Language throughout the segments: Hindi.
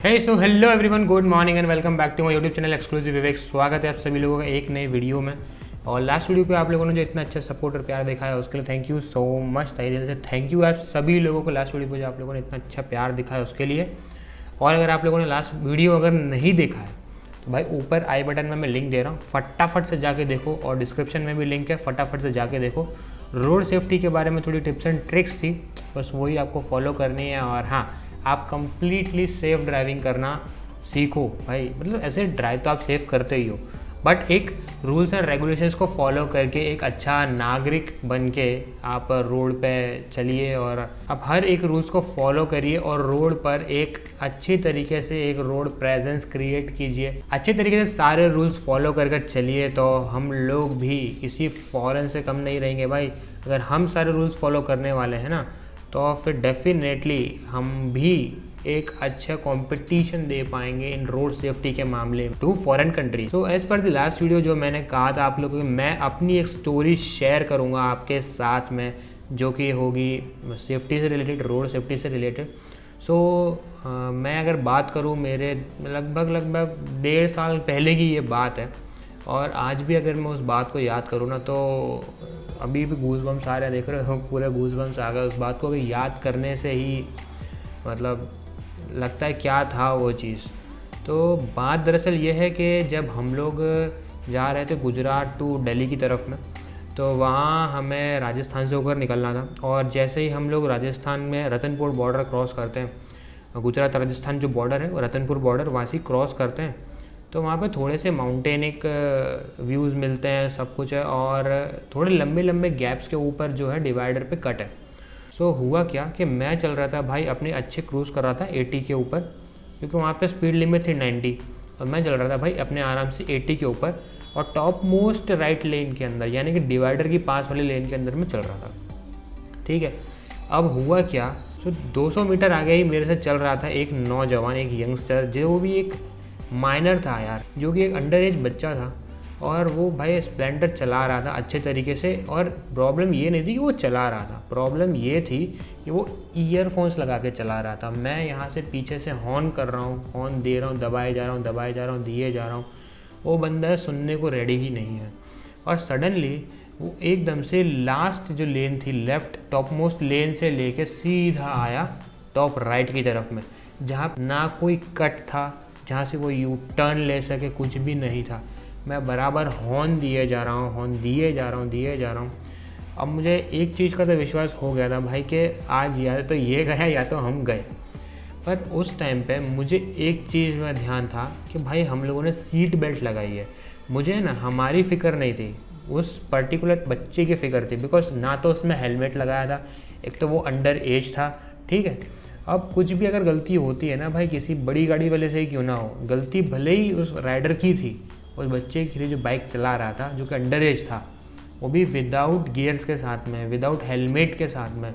Hello everyone, good morning and welcome back to my YouTube channel exclusive Vivek. स्वागत है आप सभी लोगों का एक नए वीडियो में। और लास्ट वीडियो पे आप लोगों ने जो इतना अच्छा सपोर्ट और प्यार दिखाया उसके लिए थैंक यू सो मच। तहे दिल से थैंक यू आप सभी लोगों को लास्ट वीडियो पे जो आप लोगों ने इतना अच्छा प्यार दिखाया उसके लिए। और अगर आप लोगों ने लास्ट वीडियो अगर नहीं देखा है तो भाई ऊपर आई बटन में मैं लिंक दे रहा हूँ, फटाफट से जाके देखो। और डिस्क्रिप्शन में भी लिंक है, फटाफट से जाके देखो। रोड सेफ्टी के बारे में थोड़ी टिप्स एंड ट्रिक्स थी, बस वही आपको फॉलो करनी है। और हाँ, आप कंप्लीटली सेफ ड्राइविंग करना सीखो भाई। मतलब ऐसे ड्राइव तो आप सेफ करते ही हो, बट एक रूल्स एंड रेगुलेशंस को फॉलो करके एक अच्छा नागरिक बन के आप रोड पे चलिए और आप हर एक रूल्स को फॉलो करिए और रोड पर एक अच्छी तरीके से एक रोड प्रेजेंस क्रिएट कीजिए। अच्छे तरीके से सारे रूल्स फॉलो करके चलिए तो हम लोग भी किसी फॉरेन से कम नहीं रहेंगे भाई। अगर हम सारे रूल्स फॉलो करने वाले हैं ना तो फिर डेफिनेटली हम भी एक अच्छा कंपटीशन दे पाएंगे इन रोड सेफ्टी के मामले में to foreign country. So as per the last video जो मैंने कहा था आप लोगों को, मैं अपनी एक स्टोरी शेयर करूंगा आपके साथ में जो कि होगी सेफ्टी से रिलेटेड, रोड सेफ्टी से रिलेटेड। सो मैं अगर बात करूं, मेरे लगभग 1.5 साल पहले की ये बात है। और आज भी अगर मैं उस बात को याद करूँ ना तो अभी भी गूज बम्स आ रहे हैं, देख रहे हो पूरे गूज बम्स आ गए। उस बात को अगर याद करने से ही मतलब लगता है क्या था वो चीज़। तो बात दरअसल ये है कि जब हम लोग जा रहे थे गुजरात टू दिल्ली की तरफ में, तो वहाँ हमें राजस्थान से होकर निकलना था। और जैसे ही हम लोग राजस्थान में रतनपुर बॉर्डर क्रॉस करते हैं, गुजरात राजस्थान जो बॉर्डर है वो रतनपुर बॉर्डर वहाँ से क्रॉस करते हैं, तो वहाँ पे थोड़े से माउंटेनिक व्यूज़ मिलते हैं, सब कुछ है। और थोड़े लंबे लंबे गैप्स के ऊपर जो है डिवाइडर पे कट है। सो हुआ क्या कि मैं चल रहा था भाई, अपने अच्छे क्रूज़ कर रहा था 80 के ऊपर, क्योंकि वहाँ पे स्पीड लिमिट थी 90। और मैं चल रहा था भाई अपने आराम से 80 के ऊपर और टॉप मोस्ट राइट लेन के अंदर, यानी कि डिवाइडर की पास वाली लेन के अंदर मैं चल रहा था। ठीक है, अब हुआ क्या, तो 200 मीटर आगे ही मेरे से चल रहा था एक नौजवान, एक यंगस्टर, जो भी एक माइनर था यार, जो कि एक अंडर एज बच्चा था। और वो भाई स्प्लेंडर चला रहा था अच्छे तरीके से। और प्रॉब्लम ये नहीं थी कि वो चला रहा था, प्रॉब्लम ये थी कि वो ईयरफोन्स लगा के चला रहा था। मैं यहाँ से पीछे से हॉर्न कर रहा हूँ, हॉर्न दे रहा हूँ, दबाए जा रहा हूँ, दबाए जा रहा हूँ, दिए जा रहा हूँ। वो बंदा सुनने को रेडी ही नहीं है। और सडनली वो एकदम से लास्ट जो लेन थी, लेफ्ट टॉप मोस्ट लेन से लेके सीधा आया टॉप राइट की तरफ में, जहाँ ना कोई कट था, जहाँ से वो यू टर्न ले सके, कुछ भी नहीं था। मैं बराबर हॉर्न दिए जा रहा हूँ, हॉर्न दिए जा रहा हूँ। अब मुझे एक चीज़ का तो विश्वास हो गया था भाई कि आज या तो ये गया या तो हम गए। पर उस टाइम पे मुझे एक चीज़ में ध्यान था कि भाई हम लोगों ने सीट बेल्ट लगाई है। मुझे ना हमारी फ़िक्र नहीं थी, उस पर्टिकुलर बच्चे की फ़िक्र थी, बिकॉज ना तो उसमें हेलमेट लगाया था, एक तो वो अंडर एज था। ठीक है, अब कुछ भी अगर गलती होती है ना भाई, किसी बड़ी गाड़ी वाले से ही क्यों ना हो, गलती भले ही उस राइडर की थी, उस बच्चे की जो बाइक चला रहा था, जो कि अंडर एज था, वो भी विदाउट गियर्स के साथ में, विदाउट हेलमेट के साथ में,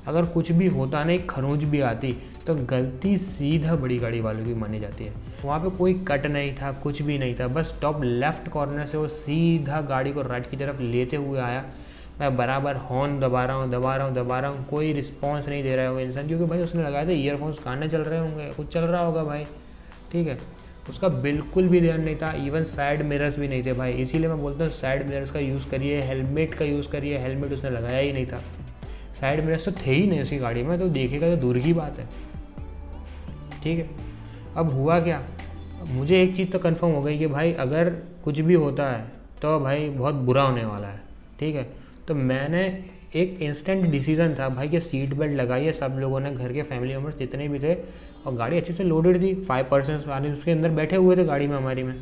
अगर कुछ भी होता नहीं, खरोंच भी आती, तो गलती सीधा बड़ी गाड़ी वालों की मानी जाती है। वहाँ पे कोई कट नहीं था, कुछ भी नहीं था, बस टॉप लेफ्ट कॉर्नर से वो सीधा गाड़ी को राइट की तरफ लेते हुए आया। मैं बराबर हॉर्न दबा रहा हूँ, कोई रिस्पॉन्स नहीं दे रहा है वो इंसान, क्योंकि भाई उसने लगाया था ईयरफोन्स, कान चल रहे होंगे, कुछ चल रहा होगा भाई। ठीक है, उसका बिल्कुल भी ध्यान नहीं था, इवन साइड मिरर्स भी नहीं थे भाई। इसीलिए मैं बोलता हूँ साइड मिरर्स का यूज़ करिए, हेलमेट का यूज़ करिए। हेलमेट उसने लगाया ही नहीं था, साइड मिरर्स तो थे ही नहीं उसकी गाड़ी में, तो देखेगा तो दूर की बात है। ठीक है, अब हुआ क्या, मुझे एक चीज़ तो कंफर्म हो गई कि भाई अगर कुछ भी होता है तो भाई बहुत बुरा होने वाला है। ठीक है, तो मैंने एक इंस्टेंट डिसीजन था भाई कि सीट बेल्ट लगाई है सब लोगों ने, घर के फैमिली मेम्बर्स जितने भी थे, और गाड़ी अच्छे से लोडेड थी, 5 पर्सन्स वाले उसके अंदर बैठे हुए थे गाड़ी में हमारी में।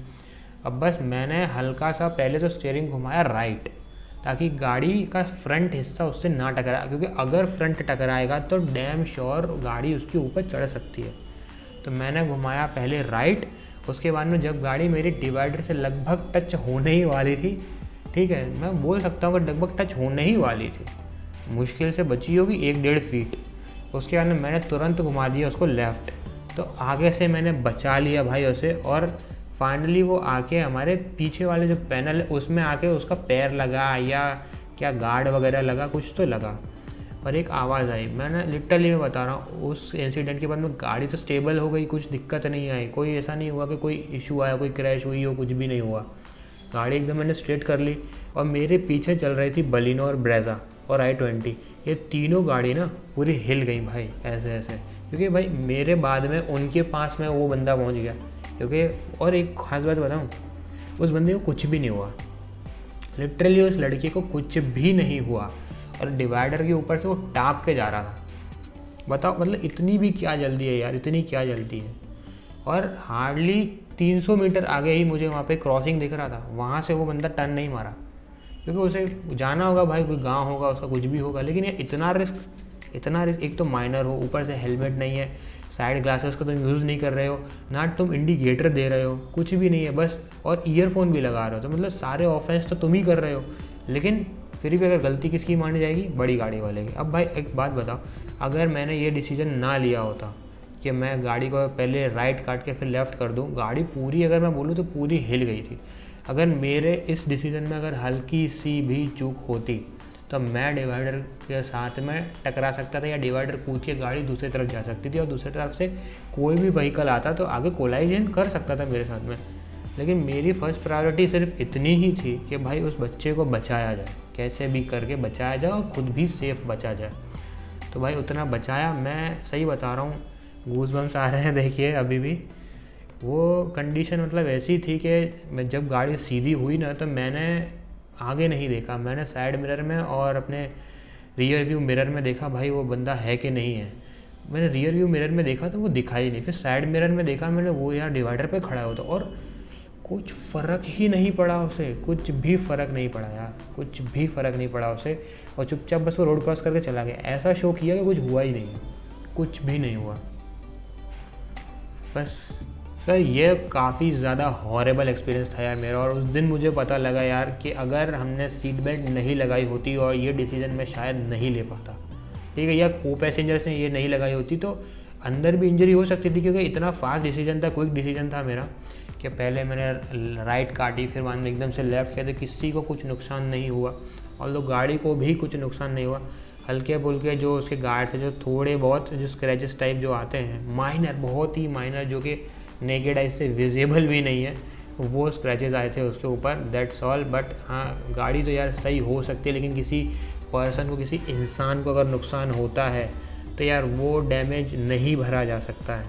अब बस मैंने हल्का सा पहले तो स्टीयरिंग घुमाया राइट, ताकि गाड़ी का फ्रंट हिस्सा उससे ना टकराए, क्योंकि अगर फ्रंट टकराएगा तो डैम श्योर गाड़ी उसके ऊपर चढ़ सकती है। तो मैंने घुमाया पहले राइट, उसके बाद में जब गाड़ी मेरी डिवाइडर से लगभग टच होने ही वाली थी, ठीक है, मैं बोल सकता हूँ कि लगभग टच होने ही वाली थी, मुश्किल से बची होगी 1-1.5 फीट, उसके बाद में मैंने तुरंत घुमा दिया उसको लेफ़्ट। तो आगे से मैंने बचा लिया भाई उसे, और फाइनली वो आके हमारे पीछे वाले जो पैनल है उसमें आके उसका पैर लगा या क्या गार्ड वगैरह लगा, कुछ तो लगा। और एक आवाज़ आई। मैंने लिटरली मैं बता रहा हूँ, उस इंसिडेंट के बाद में गाड़ी तो स्टेबल हो गई, कुछ दिक्कत नहीं आई, कोई ऐसा नहीं हुआ कि कोई इशू आया, कोई क्रैश हुई हो, कुछ भी नहीं हुआ। गाड़ी एकदम मैंने स्ट्रेट कर ली। और मेरे पीछे चल रही थी बलिनो और ब्रेज़ा और i20। ये तीनों गाड़ी ना पूरी हिल गई भाई, ऐसे ऐसे, क्योंकि भाई मेरे बाद में उनके पास में वो बंदा पहुंच गया। क्योंकि और एक ख़ास बात बताऊं, उस बंदे को कुछ भी नहीं हुआ, लिटरली उस लड़के को कुछ भी नहीं हुआ। और डिवाइडर के ऊपर से वो टाप के जा रहा था। बताओ, मतलब इतनी भी क्या जल्दी है यार, इतनी क्या जल्दी है। और हार्डली 300 मीटर आगे ही मुझे वहाँ पे क्रॉसिंग दिख रहा था, वहाँ से वो बंदा टर्न नहीं मारा, क्योंकि उसे जाना होगा भाई, कोई गांव होगा, उसका कुछ भी होगा। लेकिन ये इतना रिस्क, एक तो माइनर हो, ऊपर से हेलमेट नहीं है, साइड ग्लासेस का तुम यूज़ नहीं कर रहे हो, ना तुम इंडिकेटर दे रहे हो, कुछ भी नहीं है बस, और ईयरफोन भी लगा रहे हो, तो मतलब सारे ऑफेंस तो तुम ही कर रहे हो। लेकिन फिर भी अगर गलती किसकी मानी जाएगी, बड़ी गाड़ी वाले की। अब भाई एक बात बताओ, अगर मैंने ये डिसीजन ना लिया होता कि मैं गाड़ी को पहले राइट काट के फिर लेफ़्ट कर दूं, गाड़ी पूरी, अगर मैं बोलूँ तो पूरी हिल गई थी। अगर मेरे इस डिसीजन में अगर हल्की सी भी चूक होती तो मैं डिवाइडर के साथ में टकरा सकता था, या डिवाइडर कूद के गाड़ी दूसरी तरफ जा सकती थी, और दूसरी तरफ से कोई भी व्हीकल आता तो आगे कोलाइजन कर सकता था मेरे साथ में। लेकिन मेरी फर्स्ट प्रायोरिटी सिर्फ इतनी ही थी कि भाई उस बच्चे को बचाया जाए, कैसे भी करके बचाया जाए, और ख़ुद भी सेफ़ बचा जाए। तो भाई उतना बचाया। मैं सही बता रहा हूँ, गूज़बम्स आ रहे हैं देखिए अभी भी। वो कंडीशन मतलब ऐसी थी कि मैं जब गाड़ी सीधी हुई ना, तो मैंने आगे नहीं देखा, मैंने साइड मिरर में और अपने रियर व्यू मिरर में देखा भाई वो बंदा है कि नहीं है। मैंने रियर व्यू मिरर में देखा तो वो दिखा ही नहीं, फिर साइड मिरर में देखा मैंने, वो यार डिवाइडर पे खड़ा होता, और कुछ फ़र्क ही नहीं पड़ा उसे, कुछ भी फ़र्क नहीं पड़ा यार, कुछ भी फ़र्क नहीं पड़ा उसे। और चुपचाप बस वो रोड क्रॉस करके चला गया। ऐसा शो किया कि कुछ हुआ ही नहीं, कुछ भी नहीं हुआ बस। सर ये काफ़ी ज़्यादा हॉरेबल एक्सपीरियंस था यार मेरा। और उस दिन मुझे पता लगा यार कि अगर हमने सीट बेल्ट नहीं लगाई होती और ये डिसीजन मैं शायद नहीं ले पाता, ठीक है, या को पैसेंजर्स ने ये नहीं लगाई होती तो अंदर भी इंजरी हो सकती थी, क्योंकि इतना फास्ट डिसीजन था, क्विक डिसीजन था मेरा, कि पहले मैंने राइट काटी, फिर बाद में एकदम से लेफ़्ट किया, तो किसी को कुछ नुकसान नहीं हुआ, और तो गाड़ी को भी कुछ नुकसान नहीं हुआ। हल्के फुल्के जो उसके गार्ड से जो थोड़े बहुत जो स्क्रैचेस टाइप जो आते हैं, माइनर, बहुत ही माइनर, जो कि नेकेड आइज से विजिबल भी नहीं है, वो स्क्रैचेस आए थे उसके ऊपर, दैट्स ऑल। बट हाँ, गाड़ी तो यार सही हो सकती है, लेकिन किसी पर्सन को, किसी इंसान को अगर नुकसान होता है तो यार वो डैमेज नहीं भरा जा सकता है,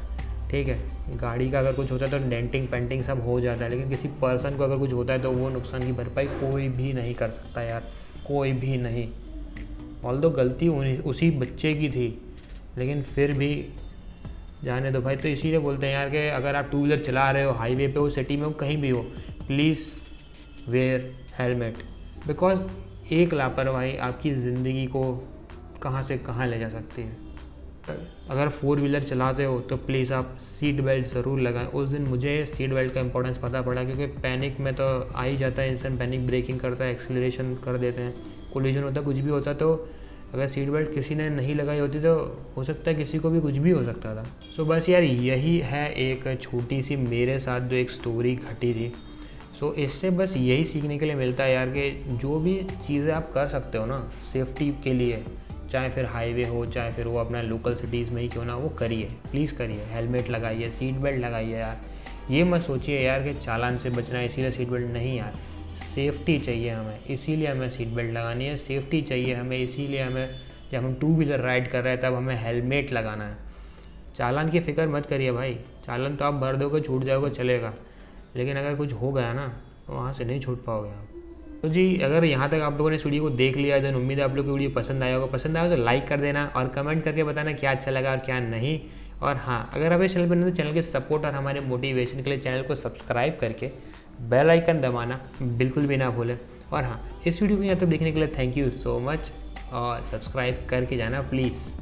ठीक है। गाड़ी का अगर कुछ होता है तो डेंटिंग पेंटिंग सब हो जाता है, लेकिन किसी पर्सन को अगर कुछ होता है तो वो नुकसान की भरपाई कोई भी नहीं कर सकता यार, कोई भी नहीं। ऑल्दो गलती उसी बच्चे की थी, लेकिन फिर भी जाने दो भाई। तो इसीलिए बोलते हैं यार कि अगर आप टू व्हीलर चला रहे हो, हाईवे पे हो, सिटी में हो, कहीं भी हो, प्लीज़ वेयर हेलमेट, बिकॉज एक लापरवाही आपकी ज़िंदगी को कहाँ से कहाँ ले जा सकती है। अगर फोर व्हीलर चलाते हो तो प्लीज़ आप सीट बेल्ट ज़रूर लगाएं। उस दिन मुझे सीट बेल्ट का इंपॉर्टेंस पता पड़ा, क्योंकि पैनिक में तो आ ही जाता है इंसान, पैनिक ब्रेकिंग करता है, एक्सीलरेशन कर देते हैं, कोलिजन होता है, कुछ भी होता है। तो अगर सीट बेल्ट किसी ने नहीं लगाई होती तो हो सकता है किसी को भी कुछ भी हो सकता था। सो बस यार यही है एक छोटी सी मेरे साथ जो एक स्टोरी घटी थी। सो इससे बस यही सीखने के लिए मिलता है यार कि जो भी चीज़ें आप कर सकते हो ना सेफ्टी के लिए, चाहे फिर हाईवे हो, चाहे फिर वो अपना लोकल सिटीज़ में ही क्यों ना, वो करिए, प्लीज़ करिए। हेलमेट लगाइए, सीट बेल्ट लगाइए यार। ये मत सोचिए यार कि चालान से बचना है इसीलिए सीट बेल्ट नहीं, यार सेफ्टी चाहिए हमें, इसीलिए हमें सीट बेल्ट लगानी है। सेफ्टी चाहिए हमें, इसीलिए हमें जब हम टू व्हीलर राइड कर रहे हैं तब हमें हेलमेट लगाना है। चालान की फ़िक्र मत करिए भाई, चालान तो आप भर दोगे, छूट जाओगे, चलेगा, लेकिन अगर कुछ हो गया ना तो वहाँ से नहीं छूट पाओगे आप। तो जी, अगर यहाँ तक आप लोगों ने इस वीडियो को देख लिया है तो उम्मीद है आप लोग को वीडियो पसंद आया होगा। पसंद आया तो लाइक कर देना और कमेंट करके बताना क्या अच्छा लगा और क्या नहीं। और हाँ, अगर आप इस चैनल पर नहीं तो चैनल के सपोर्ट और हमारे मोटिवेशन के लिए चैनल को सब्सक्राइब करके बेल आइकन दबाना बिल्कुल भी ना भूलें। और हाँ, इस वीडियो को यहाँ तक देखने के लिए थैंक यू सो मच, और सब्सक्राइब करके जाना प्लीज़।